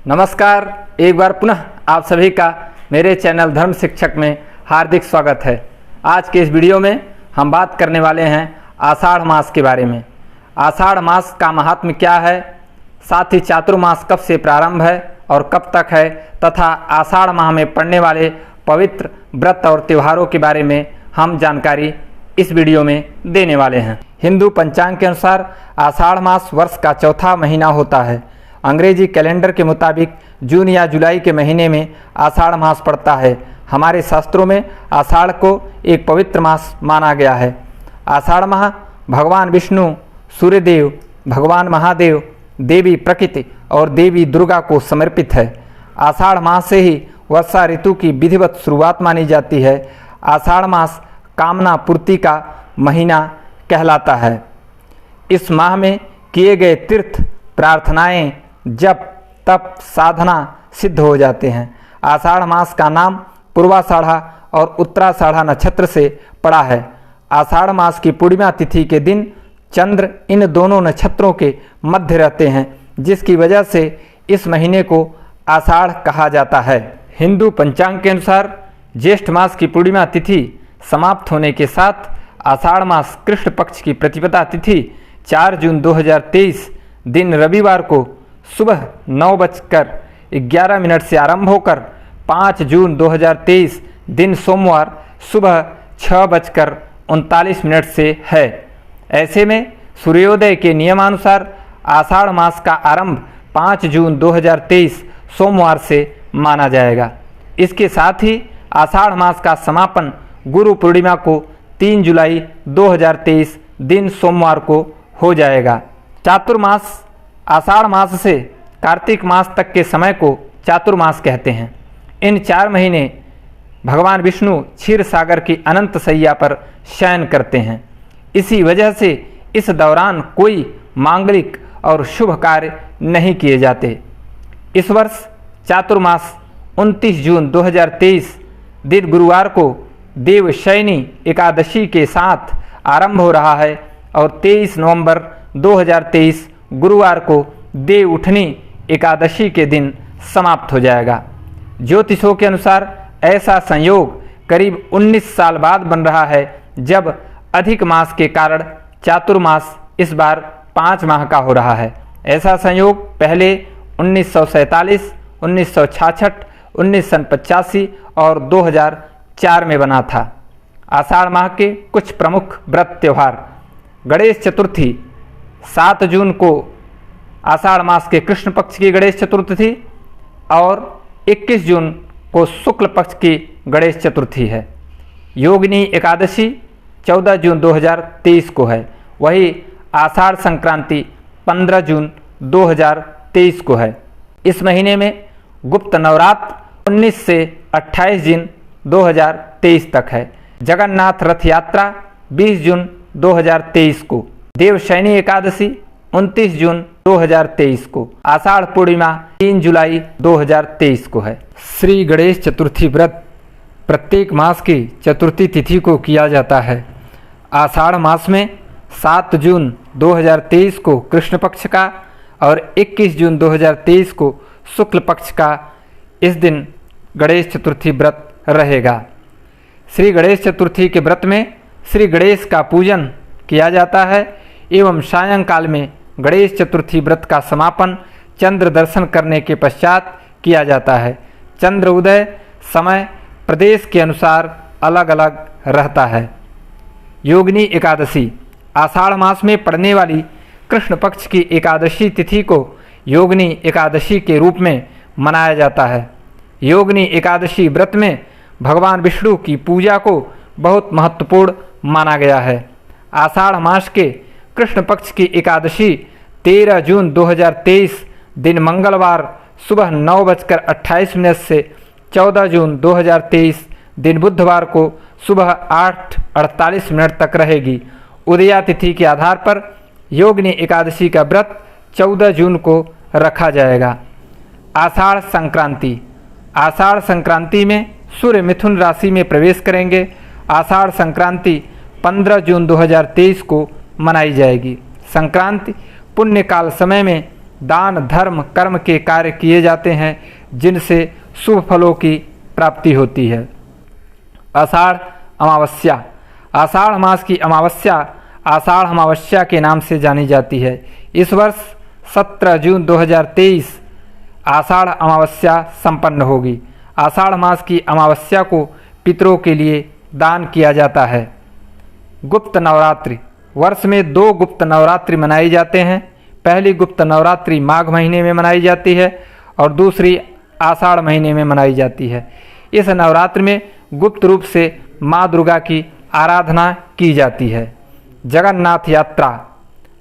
नमस्कार, एक बार पुनः आप सभी का मेरे चैनल धर्म शिक्षक में हार्दिक स्वागत है। आज के इस वीडियो में हम बात करने वाले हैं आषाढ़ मास के बारे में। आषाढ़ मास का महात्म्य क्या है, साथ ही चातुर्मास कब से प्रारंभ है और कब तक है, तथा आषाढ़ माह में पड़ने वाले पवित्र व्रत और त्योहारों के बारे में हम जानकारी इस वीडियो में देने वाले हैं। हिंदू पंचांग के अनुसार आषाढ़ मास वर्ष का चौथा महीना होता है। अंग्रेजी कैलेंडर के मुताबिक जून या जुलाई के महीने में आषाढ़ मास पड़ता है। हमारे शास्त्रों में आषाढ़ को एक पवित्र मास माना गया है। आषाढ़ माह भगवान विष्णु, सूर्यदेव, भगवान महादेव, देवी प्रकृति और देवी दुर्गा को समर्पित है। आषाढ़ मास से ही वर्षा ऋतु की विधिवत शुरुआत मानी जाती है। आषाढ़ मास कामना पूर्ति का महीना कहलाता है। इस माह में किए गए तीर्थ, प्रार्थनाएं, जप, तप, साधना सिद्ध हो जाते हैं। आषाढ़ मास का नाम पूर्वाषाढ़ा और उत्तराषाढ़ा नक्षत्र से पड़ा है। आषाढ़ मास की पूर्णिमा तिथि के दिन चंद्र इन दोनों नक्षत्रों के मध्य रहते हैं, जिसकी वजह से इस महीने को आषाढ़ कहा जाता है। हिंदू पंचांग के अनुसार ज्येष्ठ मास की पूर्णिमा तिथि समाप्त होने के साथ आषाढ़ मास कृष्ण पक्ष की प्रतिपदा तिथि 4 जून 2023 दिन रविवार को सुबह 9:11 से आरंभ होकर 5 जून 2023 दिन सोमवार सुबह 6:39 से है। ऐसे में सूर्योदय के नियमानुसार आषाढ़ मास का आरंभ 5 जून 2023 सोमवार से माना जाएगा। इसके साथ ही आषाढ़ मास का समापन गुरु पूर्णिमा को 3 जुलाई 2023 दिन सोमवार को हो जाएगा। चातुर्मास आषाढ़ मास से कार्तिक मास तक के समय को चातुर्मास कहते हैं। इन 4 महीने भगवान विष्णु क्षीर सागर की अनंत सैया पर शयन करते हैं। इसी वजह से इस दौरान कोई मांगलिक और शुभ कार्य नहीं किए जाते। इस वर्ष चातुर्मास 29 जून 2023 दिन गुरुवार को देवशयनी एकादशी के साथ आरंभ हो रहा है और 23 नवंबर 2023 गुरुवार को देव उठनी एकादशी के दिन समाप्त हो जाएगा। ज्योतिषों के अनुसार ऐसा संयोग करीब 19 साल बाद बन रहा है, जब अधिक मास के कारण चातुर्मास इस बार 5 माह का हो रहा है। ऐसा संयोग पहले 1947, 1966, 1985 और 2004 में बना था। आषाढ़ माह के कुछ प्रमुख व्रत त्योहार: गणेश चतुर्थी 7 जून को आषाढ़ मास के कृष्ण पक्ष की गणेश चतुर्थी और 21 जून को शुक्ल पक्ष की गणेश चतुर्थी है। योगिनी एकादशी 14 जून 2023 को है। वही आषाढ़ संक्रांति 15 जून 2023 को है। इस महीने में गुप्त नवरात्र 19 से 28 जून 2023 तक है। जगन्नाथ रथ यात्रा 20 जून 2023 को। देवशयनी एकादशी 29 जून 2023 को। आषाढ़ पूर्णिमा 3 जुलाई 2023 को है। श्री गणेश चतुर्थी व्रत प्रत्येक मास की चतुर्थी तिथि को किया जाता है। आषाढ़ मास में 7 जून 2023 को कृष्ण पक्ष का और 21 जून 2023 को शुक्ल पक्ष का इस दिन गणेश चतुर्थी व्रत रहेगा। श्री गणेश चतुर्थी के व्रत में श्री गणेश का पूजन किया जाता है एवं सायंकाल में गणेश चतुर्थी व्रत का समापन चंद्र दर्शन करने के पश्चात किया जाता है। चंद्र उदय समय प्रदेश के अनुसार अलग अलग रहता है। योगिनी एकादशी आषाढ़ मास में पड़ने वाली कृष्ण पक्ष की एकादशी तिथि को योगिनी एकादशी के रूप में मनाया जाता है। योगिनी एकादशी व्रत में भगवान विष्णु की पूजा को बहुत महत्वपूर्ण माना गया है। आषाढ़ मास के कृष्ण पक्ष की एकादशी 13 जून 2023 दिन मंगलवार सुबह 9:28 से 14 जून 2023 दिन बुधवार को सुबह 8:48 तक रहेगी। उदया तिथि के आधार पर योगिनी एकादशी का व्रत 14 जून को रखा जाएगा। आषाढ़ संक्रांति आषाढ़ संक्रांति में सूर्य मिथुन राशि में प्रवेश करेंगे। आषाढ़ संक्रांति 15 जून 2023 को मनाई जाएगी। संक्रांति पुण्यकाल समय में दान धर्म कर्म के कार्य किए जाते हैं जिनसे शुभ फलों की प्राप्ति होती है। आषाढ़ अमावस्या। आषाढ़ मास की अमावस्या आषाढ़ अमावस्या के नाम से जानी जाती है। इस वर्ष 17 जून 2023 आषाढ़ अमावस्या संपन्न होगी। आषाढ़ मास की अमावस्या को पितरों के लिए दान किया जाता है। गुप्त नवरात्रि। वर्ष में 2 गुप्त नवरात्रि मनाए जाते हैं। पहली गुप्त नवरात्रि माघ महीने में मनाई जाती है और दूसरी आषाढ़ महीने में मनाई जाती है। इस नवरात्रि में गुप्त रूप से माँ दुर्गा की आराधना की जाती है। जगन्नाथ यात्रा।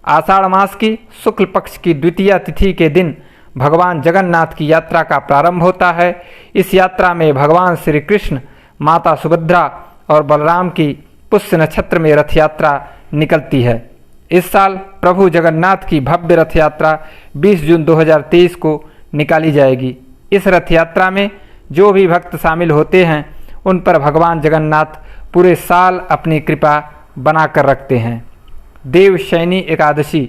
आषाढ़ मास की शुक्ल पक्ष की द्वितीया तिथि के दिन भगवान जगन्नाथ की यात्रा का प्रारंभ होता है। इस यात्रा में भगवान श्री कृष्ण, माता सुभद्रा और बलराम की पुष्य नक्षत्र में रथ यात्रा निकलती है। इस साल प्रभु जगन्नाथ की भव्य रथ यात्रा 20 जून 2023 को निकाली जाएगी। इस रथ यात्रा में जो भी भक्त शामिल होते हैं उन पर भगवान जगन्नाथ पूरे साल अपनी कृपा बनाकर रखते हैं। देवशयनी एकादशी।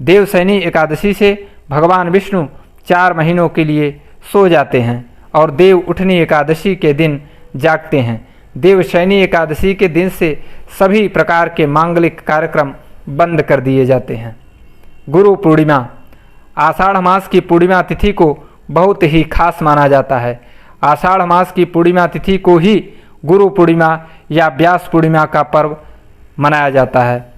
देवशयनी एकादशी से भगवान विष्णु 4 महीनों के लिए सो जाते हैं और देव उठनी एकादशी के दिन जागते हैं। देवशयनी एकादशी के दिन से सभी प्रकार के मांगलिक कार्यक्रम बंद कर दिए जाते हैं। गुरु पूर्णिमा। आषाढ़ मास की पूर्णिमा तिथि को बहुत ही खास माना जाता है। आषाढ़ मास की पूर्णिमा तिथि को ही गुरु पूर्णिमा या व्यास पूर्णिमा का पर्व मनाया जाता है।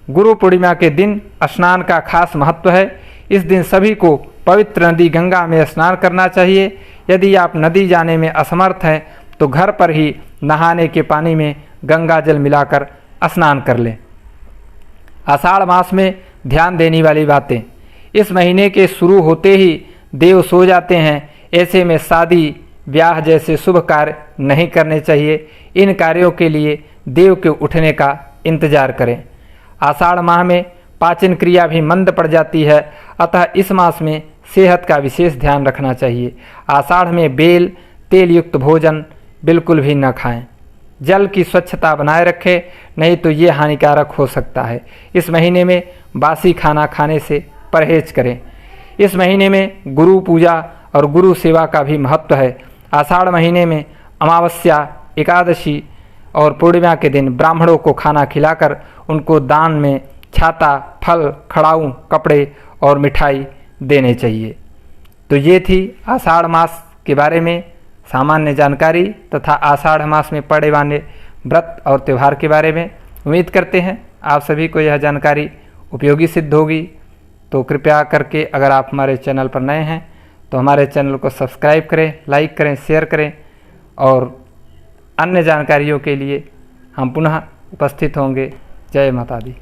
गुरु पूर्णिमा के दिन स्नान का खास महत्व है। इस दिन सभी को पवित्र नदी गंगा में स्नान करना चाहिए। यदि आप नदी जाने में असमर्थ हैं तो घर पर ही नहाने के पानी में गंगा जल मिलाकर स्नान कर लें। आषाढ़ मास में ध्यान देने वाली बातें। इस महीने के शुरू होते ही देव सो जाते हैं। ऐसे में शादी ब्याह जैसे शुभ कार्य नहीं करने चाहिए। इन कार्यों के लिए देव के उठने का इंतजार करें। आषाढ़ माह में पाचन क्रिया भी मंद पड़ जाती है, अतः इस मास में सेहत का विशेष ध्यान रखना चाहिए। आषाढ़ में बेल तेल युक्त भोजन बिल्कुल भी न खाएं। जल की स्वच्छता बनाए रखें, नहीं तो ये हानिकारक हो सकता है। इस महीने में बासी खाना खाने से परहेज करें। इस महीने में गुरु पूजा और गुरु सेवा का भी महत्व है। आषाढ़ महीने में अमावस्या, एकादशी और पूर्णिमा के दिन ब्राह्मणों को खाना खिलाकर उनको दान में छाता, फल, खड़ाऊ, कपड़े और मिठाई देने चाहिए। तो ये थी आषाढ़ मास के बारे में सामान्य जानकारी तथा आषाढ़ मास में पड़ने वाले व्रत और त्यौहार के बारे में। उम्मीद करते हैं आप सभी को यह जानकारी उपयोगी सिद्ध होगी। तो कृपया करके अगर आप हमारे चैनल पर नए हैं तो हमारे चैनल को सब्सक्राइब करें, लाइक करें, शेयर करें और अन्य जानकारियों के लिए हम पुनः उपस्थित होंगे। जय माता दी।